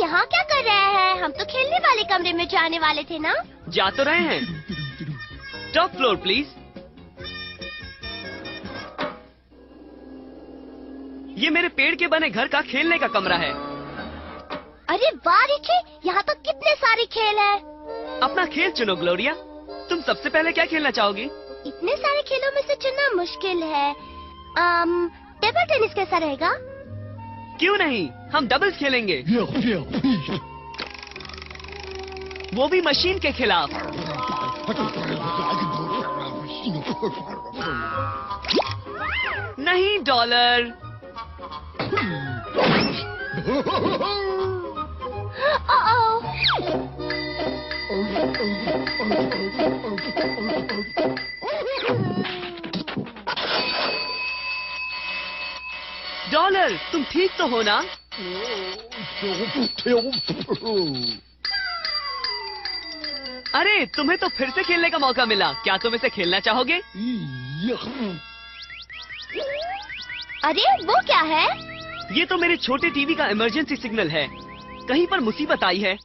यहाँ क्या कर रहे हैं? हम तो खेलने वाले कमरे में जाने वाले थे ना। जा तो रहे हैं। Top floor please. ये मेरे पेड़ के बने घर का खेलने का कमरा है। अरे वाह रिची, यहाँ तो कितने सारे खेल हैं। अपना खेल चुनो ग्लोरिया। तुम सबसे पहले क्या खेलना चाहोगी? इतने सारे खेलों में से चुनना मुश्किल है। टेबल टेनिस कैसा रहेगा? क्यों नहीं, हम डबल्स खेलेंगे। वो भी मशीन के खिलाफ। नहीं डॉलर। डॉलर, तुम ठीक तो हो ना? अरे तुम्हें तो फिर से खेलने का मौका मिला। क्या तुम इसे खेलना चाहोगे? अरे वो क्या है? ये तो मेरे छोटे टीवी का इमरजेंसी सिग्नल है। कहीं पर मुसीबत आई है।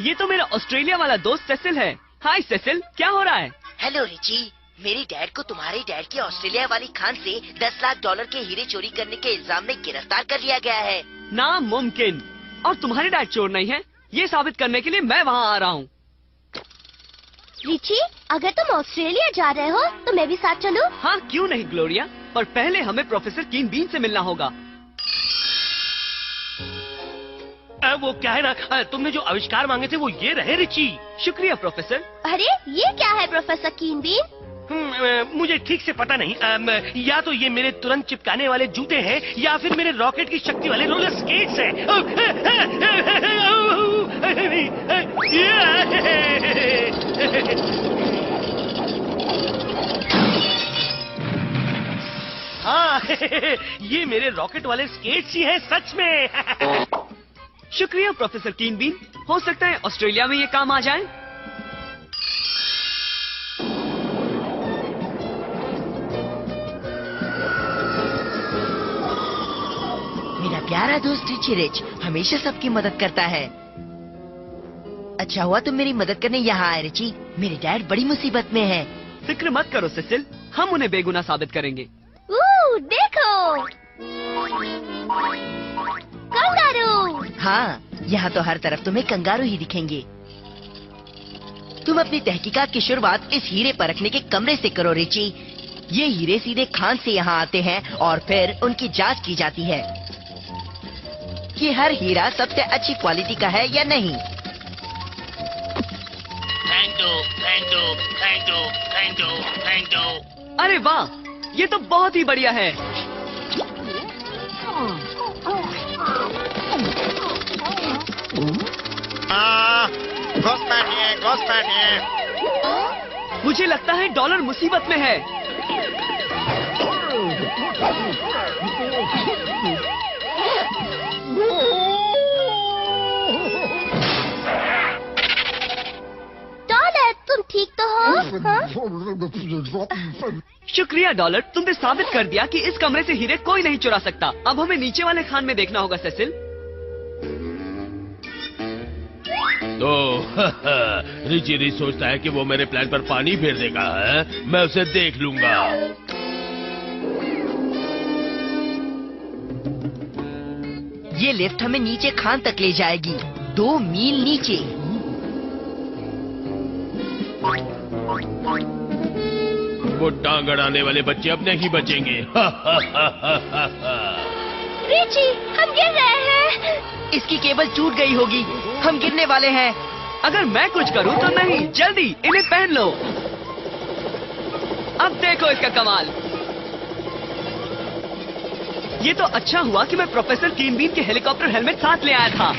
ये तो मेरा ऑस्ट्रेलिया वाला दोस्त सेसिल है। हाय सेसिल, क्या हो रहा है? हेलो रिची, मेरे डैड को तुम्हारे डैड की ऑस्ट्रेलिया वाली खान से 10 लाख डॉलर के हीरे चोरी करने के इल्जाम में गिरफ्तार कर लिया गया है। नामुमकिन। और तुम्हारे डैड चोर नहीं है, ये साबित करने के लिए मैं वहाँ आ रहा हूँ। रिची, अगर तुम ऑस्ट्रेलिया जा रहे हो तो मैं भी साथ चलूं? हाँ क्यों नहीं ग्लोरिया, पर पहले हमें प्रोफेसर कीन बीन से मिलना होगा। वो क्या है ना, तुमने जो आविष्कार मांगे थे वो ये रहे रिची। शुक्रिया प्रोफेसर। अरे ये क्या है प्रोफेसर कीन बीन? मुझे ठीक से पता नहीं। या तो ये मेरे तुरंत चिपकाने वाले जूते हैं या फिर मेरे रॉकेट की शक्ति वाले रोलर स्केट्स हैं। हाँ, ये मेरे रॉकेट वाले स्केट्स ही हैं सच में। शुक्रिया प्रोफेसर कीन बीन। हो सकता है ऑस्ट्रेलिया में ये काम आ जाए। मेरा प्यारा दोस्त रिची रिच हमेशा सबकी मदद करता है। अच्छा हुआ तुम मेरी मदद करने यहाँ आए रिची। मेरे डैड बड़ी मुसीबत में है। फिक्र मत करो सेसिल, हम उन्हें बेगुनाह साबित करेंगे। देखो कंगारू। हाँ, यहाँ तो हर तरफ तुम्हें कंगारू ही दिखेंगे। तुम अपनी तहकीकात की शुरुआत इस हीरे परखने के कमरे से करो रिची। ये हीरे सीधे खान से यहाँ आते हैं और फिर उनकी जांच की जाती है कि हर हीरा सबसे अच्छी क्वालिटी का है या नहीं। अरे वाह, ये तो बहुत ही बढ़िया है। मुझे लगता है डॉलर मुसीबत में है। डॉलर, तुम ठीक तो हो? हाँ? शुक्रिया डॉलर, तुमने साबित कर दिया कि इस कमरे से हीरे कोई नहीं चुरा सकता। अब हमें नीचे वाले खान में देखना होगा सेसिल। तो रिची रिच सोचता है कि वो मेरे प्लान पर पानी फेर देगा है? मैं उसे देख लूंगा। ये लिफ्ट हमें नीचे खान तक ले जाएगी, 2 मील नीचे। वो टांग अड़ाने वाले बच्चे अब नहीं बचेंगे। रिची, हम गिर रहे हैं। इसकी केबल टूट गई होगी, हम गिरने वाले हैं। अगर मैं कुछ करूं तो नहीं, जल्दी इन्हें पहन लो। अब देखो इसका कमाल। ये तो अच्छा हुआ कि मैं प्रोफेसर कीन बीन के हेलीकॉप्टर हेलमेट साथ ले आया था।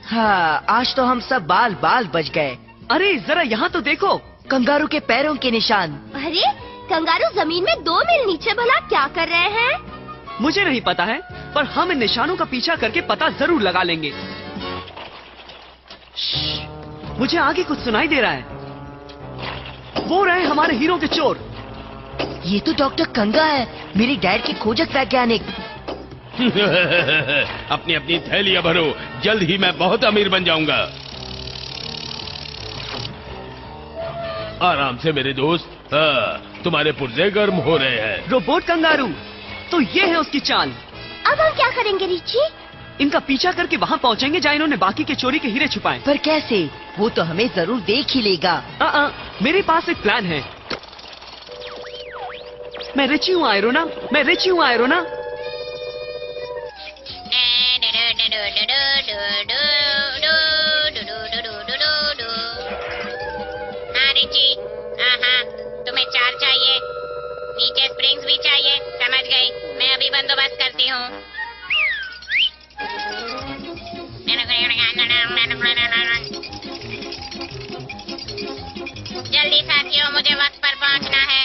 हाँ, आज तो हम सब बाल बाल बच गए। अरे जरा यहाँ तो देखो, कंगारू के पैरों के निशान। अरे कंगारू जमीन में 2 मील नीचे भला क्या कर रहे हैं? मुझे नहीं पता है, पर हम इन निशानों का पीछा करके पता जरूर लगा लेंगे। मुझे आगे कुछ सुनाई दे रहा है। वो रहे हमारे हीरो के चोर। ये तो डॉक्टर कंगा है, मेरी डैड के खोजक वैज्ञानिक। अपनी अपनी थैलियां भरो, जल्द ही मैं बहुत अमीर बन जाऊंगा। आराम से मेरे दोस्त, हाँ, तुम्हारे पुर्जे गर्म हो रहे हैं। रोबोट कंगारू, तो ये है उसकी चाल। अब हम क्या करेंगे रिची? इनका पीछा करके वहाँ पहुँचेंगे जहाँ इन्होंने बाकी के चोरी के हीरे छुपाए। पर कैसे? वो तो हमें जरूर देख ही लेगा। मेरे पास एक प्लान है। मैं रिची हूँ आयरोना, मैं रिची हूँ आयरोना। हाँ रिची, हाँ, तुम्हें चार चाहिए, नीचे स्प्रिंग्स भी चाहिए। समझ गई, मैं अभी बंदोबस्त करती हूँ। जल्दी साथियों, मुझे वक्त पर पहुँचना है।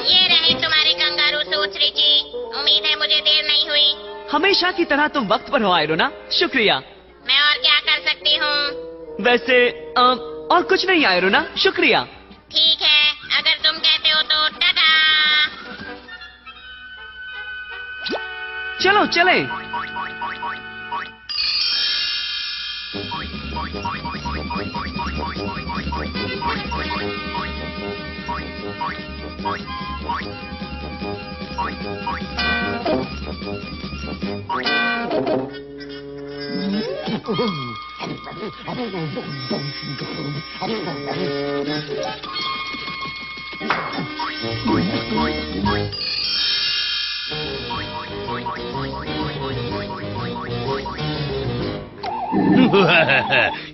ये रहे तुम्हारे कंगारू सूट्स रिची, उम्मीद है मुझे देर नहीं हुई। हमेशा की तरह तुम वक्त पर हो आयरोना, शुक्रिया। मैं और क्या कर सकती हूँ? वैसे और कुछ नहीं आयरोना, शुक्रिया। ठीक है, अगर तुम कहते हो तो टाटा। चलो चले।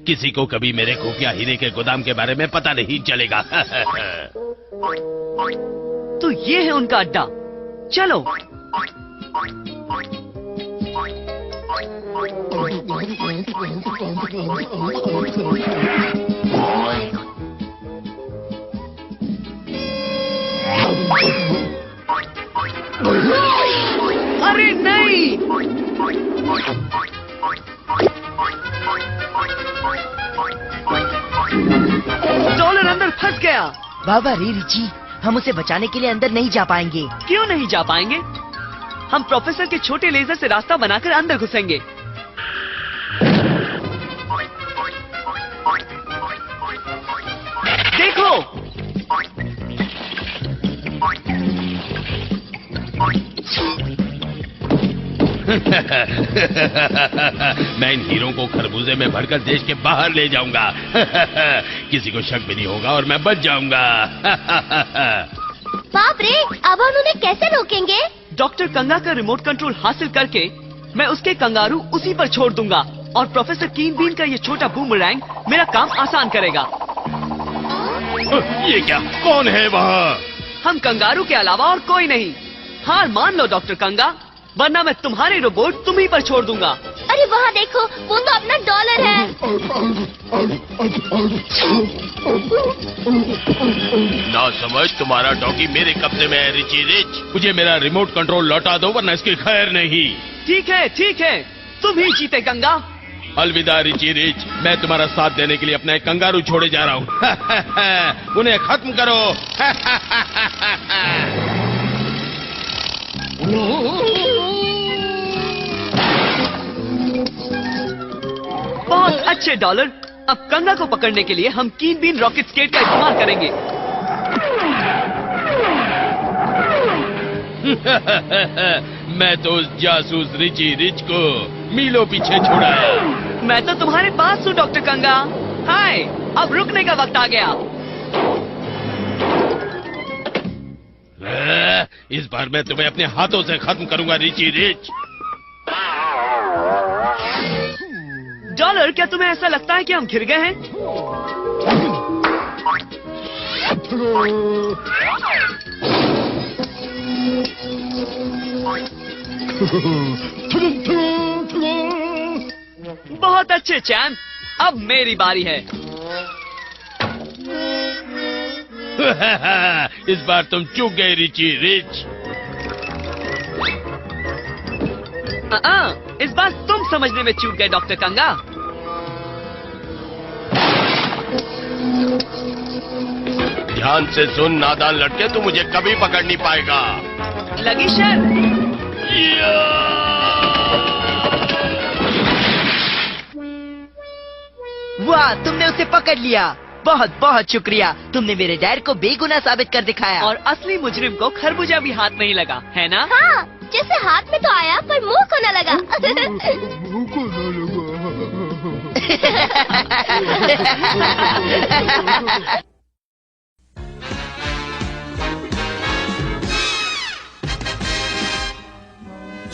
किसी को कभी मेरे खुफिया हीरे के गोदाम के बारे में पता नहीं चलेगा। तो ये है उनका अड्डा, चलो। अरे नहीं! डॉलर अंदर फंस गया। बाबा रे रिची, हम उसे बचाने के लिए अंदर नहीं जा पाएंगे। क्यों नहीं जा पाएंगे? हम प्रोफेसर के छोटे लेजर से रास्ता बनाकर अंदर घुसेंगे। देखो, मैं इन हीरों को खरबूजे में भरकर देश के बाहर ले जाऊंगा। किसी को शक भी नहीं होगा और मैं बच जाऊंगा। बाप रे, अब हम उन्हें कैसे रोकेंगे? डॉक्टर कंगा का रिमोट कंट्रोल हासिल करके मैं उसके कंगारू उसी पर छोड़ दूंगा और प्रोफेसर कीन बीन का ये छोटा बूमरैंग मेरा काम आसान करेगा। ये क्या? कौन है वहाँ? हम कंगारू के अलावा और कोई नहीं। हार मान लो डॉक्टर कंगा, वरना मैं तुम्हारे रोबोट तुम्ही पर छोड़ दूंगा। अरे वहाँ देखो, वो तो अपना डॉलर है। ना समझ, तुम्हारा डॉगी मेरे कब्जे में है रिची रिच। मुझे मेरा रिमोट कंट्रोल लौटा दो वरना इसकी खैर नहीं। ठीक है, तुम ही जीते कंगा। अलविदा रिची रिच, मैं तुम्हारा साथ देने के लिए अपना एक कंगारू छोड़े जा रहा हूँ। उन्हें खत्म करो। बहुत अच्छे डॉलर। अब कंगा को पकड़ने के लिए हम कीन बीन रॉकेट स्केट का इस्तेमाल करेंगे। मैं तो उस जासूस रिची रिच को मीलों पीछे छुड़ाया। मैं तो तुम्हारे पास हूँ डॉक्टर कंगा। हाय, अब रुकने का वक्त आ गया। इस बार मैं तुम्हें अपने हाथों से खत्म करूंगा रिची रिच। डॉलर, क्या तुम्हें ऐसा लगता है कि हम घिर गए हैं? बहुत अच्छे चैंप, अब मेरी बारी है। इस बार तुम चूक गए रिची रिच। इस बार तुम समझने में चूक गए डॉक्टर कंगा। ध्यान से सुन नादान लड़के, तू मुझे कभी पकड़ नहीं पाएगा। लगी शर्त। वाह, तुमने उसे पकड़ लिया। बहुत बहुत शुक्रिया, तुमने मेरे डैड को बेगुनाह साबित कर दिखाया। और असली मुजरिम को खरबूजा भी हाथ नहीं लगा, है ना? हाँ, जैसे हाथ में तो आया पर मुंह को न लगा।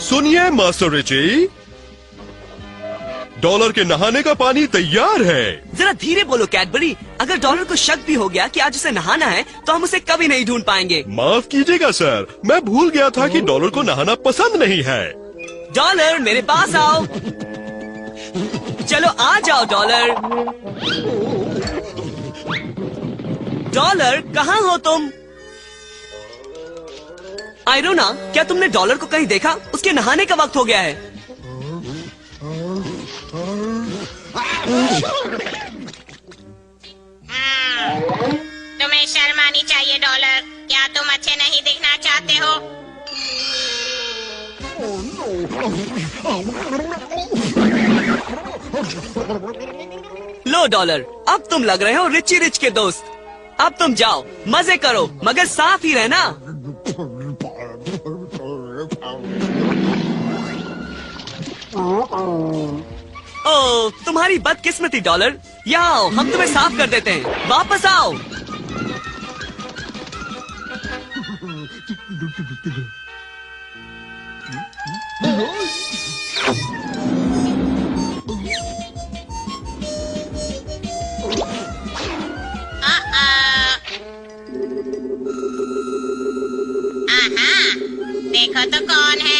सुनिए मास्टर रिची, डॉलर के नहाने का पानी तैयार है। जरा धीरे बोलो कैडबरी। अगर डॉलर को शक भी हो गया कि आज उसे नहाना है तो हम उसे कभी नहीं ढूंढ पाएंगे। माफ कीजिएगा सर, मैं भूल गया था कि डॉलर को नहाना पसंद नहीं है। डॉलर मेरे पास आओ। चलो आ जाओ डॉलर। डॉलर कहाँ हो तुम? आयरोना, क्या तुमने डॉलर को कहीं देखा? उसके नहाने का वक्त हो गया है। तुम्हें शर्म आनी चाहिए डॉलर। क्या तुम अच्छे नहीं दिखना चाहते हो? लो डॉलर, अब तुम लग रहे हो रिची रिच के दोस्त। अब तुम जाओ, मजे करो, मगर साफ ही रहना। ओ, तुम्हारी बदकिस्मती डॉलर। यहाँ आओ, हम तुम्हें साफ कर देते हैं। वापस आओ। देखो तो कौन है?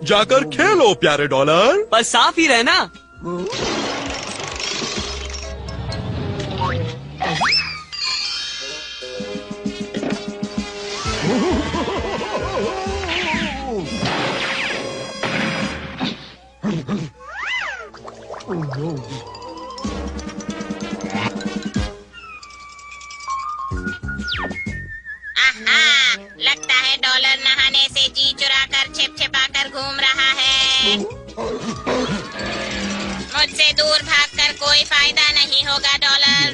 जाकर खेलो प्यारे डॉलर। पर साफ ही रहना। लगता है डॉलर नहाने से जी चुराकर छिप-छिपाकर घूम रहा है। मुझसे दूर भागकर कोई फायदा नहीं होगा डॉलर।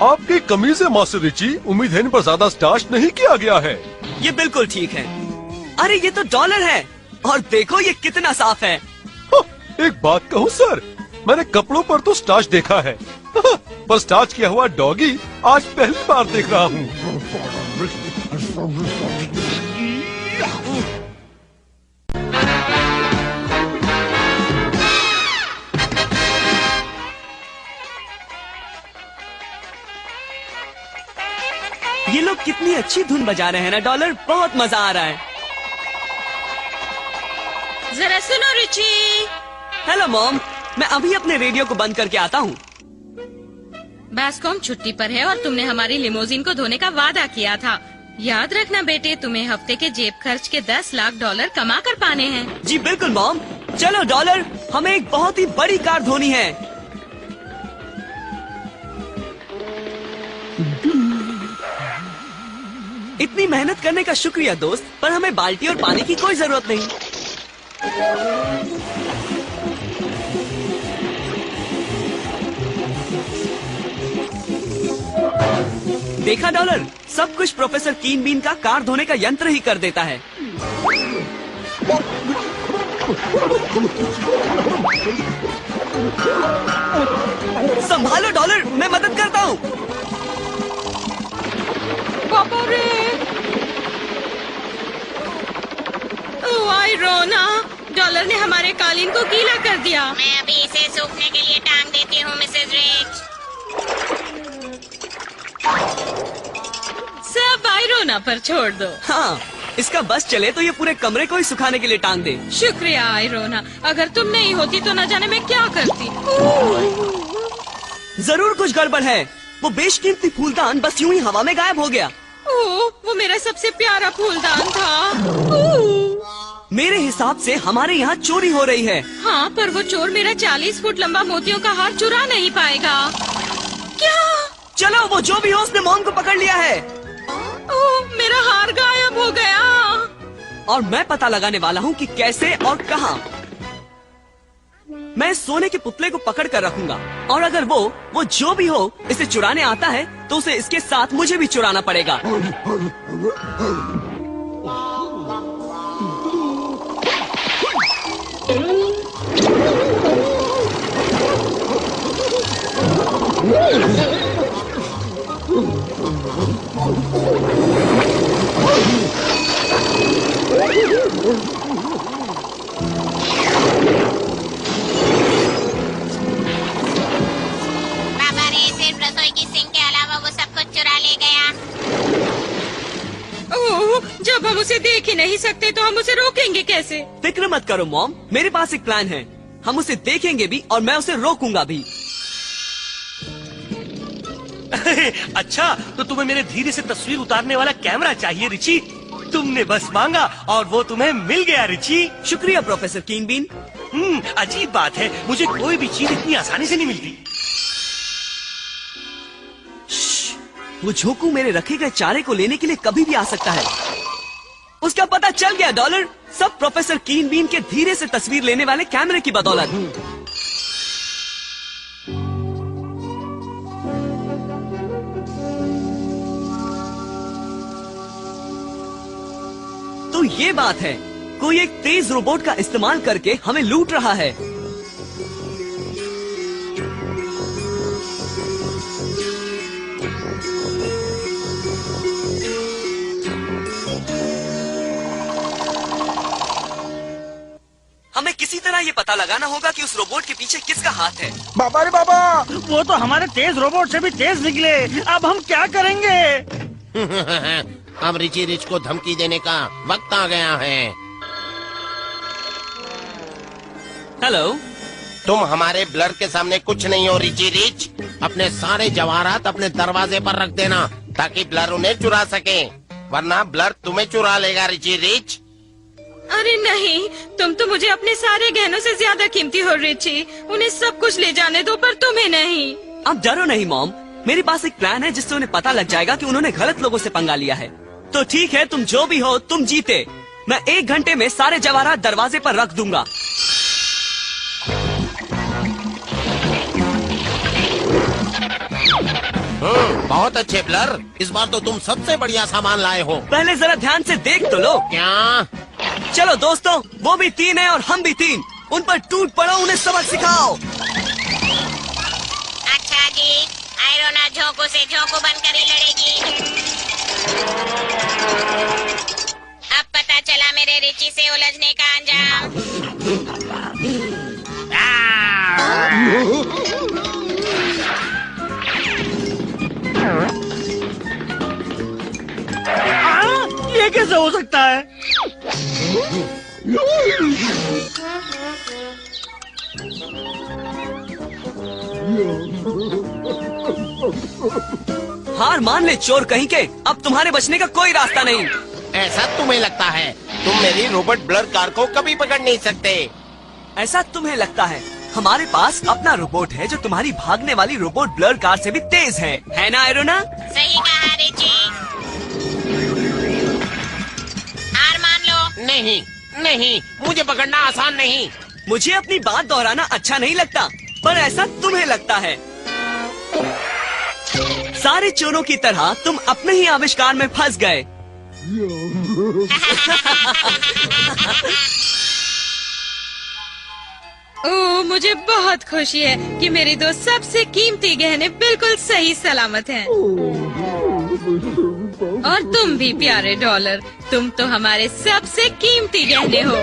आपकी कमीज है मास्टर रिची, उम्मीद है इन पर ज्यादा स्टार्च नहीं किया गया है। ये बिल्कुल ठीक है। अरे ये तो डॉलर है, और देखो ये कितना साफ है। एक बात कहूँ सर, मैंने कपड़ों पर तो स्टार्च देखा है, पर स्टार्च किया हुआ डॉगी आज पहली बार देख रहा हूँ। ये लोग कितनी अच्छी धुन बजा रहे हैं ना डॉलर, बहुत मजा आ रहा है। जरा सुनो रिची। हेलो मॉम, मैं अभी अपने रेडियो को बंद करके आता हूँ। बास्कॉम छुट्टी पर है और तुमने हमारी लिमोजिन को धोने का वादा किया था। याद रखना बेटे, तुम्हें हफ्ते के जेब खर्च के 10 लाख डॉलर कमा कर पाने हैं। जी बिल्कुल मॉम। चलो डॉलर, हमें एक बहुत ही बड़ी कार धोनी है। इतनी मेहनत करने का शुक्रिया दोस्त, पर हमें बाल्टी और पानी की कोई जरूरत नहीं। देखा डॉलर, सब कुछ प्रोफेसर कीन बीन का कार धोने का यंत्र ही कर देता है। संभालो डॉलर, मैं मदद करता हूँ। पापा रे, रोना, डॉलर ने हमारे कालीन को गीला कर दिया। मैं अभी इसे सूखने के लिए टांग देती हूँ मिसेज रिच। सब आयरोना पर छोड़ दो। हाँ, इसका बस चले तो ये पूरे कमरे को ही सुखाने के लिए टांग दे। शुक्रिया आयरोना, अगर तुम नहीं होती तो न जाने मैं क्या करती। जरूर कुछ गड़बड़ है। वो बेशकीमती फूलदान बस यूं ही हवा में गायब हो गया। ओह, वो मेरा सबसे प्यारा फूलदान था। मेरे हिसाब से हमारे यहाँ चोरी हो रही है। हाँ, पर वो चोर मेरा 40 फुट लंबा मोतियों का हार चुरा नहीं पाएगा। क्या? चलो, वो जो भी हो उसने मॉम को पकड़ लिया है। ओह, मेरा हार गायब हो गया। और मैं पता लगाने वाला हूँ कि कैसे और कहाँ। मैं सोने के पुतले को पकड़ कर रखूंगा और अगर वो जो भी हो इसे चुराने आता है तो उसे इसके साथ मुझे भी चुराना पड़ेगा। पापा ने सिर्फ रसोई की सिंक के अलावा वो सब कुछ चुरा ले गया। ओह, जब हम उसे देख ही नहीं सकते तो हम उसे रोकेंगे कैसे? फिक्र मत करो मॉम, मेरे पास एक प्लान है। हम उसे देखेंगे भी और मैं उसे रोकूंगा भी। अच्छा, तो तुम्हें मेरे धीरे से तस्वीर उतारने वाला कैमरा चाहिए रिची। तुमने बस मांगा और वो तुम्हें मिल गया रिची। शुक्रिया प्रोफेसर कीनबीन। अजीब बात है, मुझे कोई भी चीज इतनी आसानी से नहीं मिलती। वो झोंकू मेरे रखे गए चारे को लेने के लिए कभी भी आ सकता है। उसका पता चल गया डॉलर, सब प्रोफेसर कीनबीन के धीरे से तस्वीर लेने वाले कैमरे की बदौलत। तो ये बात है, कोई एक तेज रोबोट का इस्तेमाल करके हमें लूट रहा है। हमें किसी तरह ये पता लगाना होगा कि उस रोबोट के पीछे किसका हाथ है। बाबा रे बाबा, वो तो हमारे तेज रोबोट से भी तेज निकले। अब हम क्या करेंगे? अब रिची रिच को धमकी देने का वक्त आ गया है। हेलो, तुम हमारे ब्लर के सामने कुछ नहीं हो रिची रिच। अपने सारे जवाहरात अपने दरवाजे पर रख देना ताकि ब्लर उन्हें चुरा सके, वरना ब्लर तुम्हें चुरा लेगा रिची रिच। अरे नहीं, तुम तो मुझे अपने सारे गहनों से ज्यादा कीमती हो रिची। उन्हें सब कुछ ले जाने दो पर तुम्हें नहीं। अब डरो नहीं मॉम, मेरे पास एक प्लान है जिससे उन्हें पता लग जाएगा कि उन्होंने गलत लोगों से पंगा लिया है। तो ठीक है, तुम जो भी हो तुम जीते। मैं 1 घंटे में सारे जवाहरात दरवाजे पर रख दूंगा। बहुत अच्छे ब्लर, इस बार तो तुम सबसे बढ़िया सामान लाए हो। पहले जरा ध्यान से देख तो लो। क्या? चलो दोस्तों, वो भी 3 है और हम भी 3। उन पर टूट पड़ो, उन्हें सबक सिखाओ। अच्छा जी, आयरोना झोंकू से झोंकू बनकर ही लड़ेगी। अब पता चला मेरे रिची से उलझने का अंजाम। ये कैसे हो सकता है? हार मान ले चोर कहीं के, अब तुम्हारे बचने का कोई रास्ता नहीं। ऐसा तुम्हें लगता है? तुम मेरी रोबोट ब्लर कार को कभी पकड़ नहीं सकते। ऐसा तुम्हें लगता है? हमारे पास अपना रोबोट है जो तुम्हारी भागने वाली रोबोट ब्लर कार से भी तेज है ना आयरोना? सही कहा रिची। हार मान लो। नहीं नहीं, मुझे पकड़ना आसान नहीं। मुझे अपनी बात दोहराना अच्छा नहीं लगता, पर ऐसा तुम्हें लगता है। सारे चोरों की तरह तुम अपने ही आविष्कार में फंस गए। ओह, मुझे बहुत खुशी है कि मेरी 2 सबसे कीमती गहने बिल्कुल सही सलामत हैं। और तुम भी प्यारे डॉलर, तुम तो हमारे सबसे कीमती गहने हो।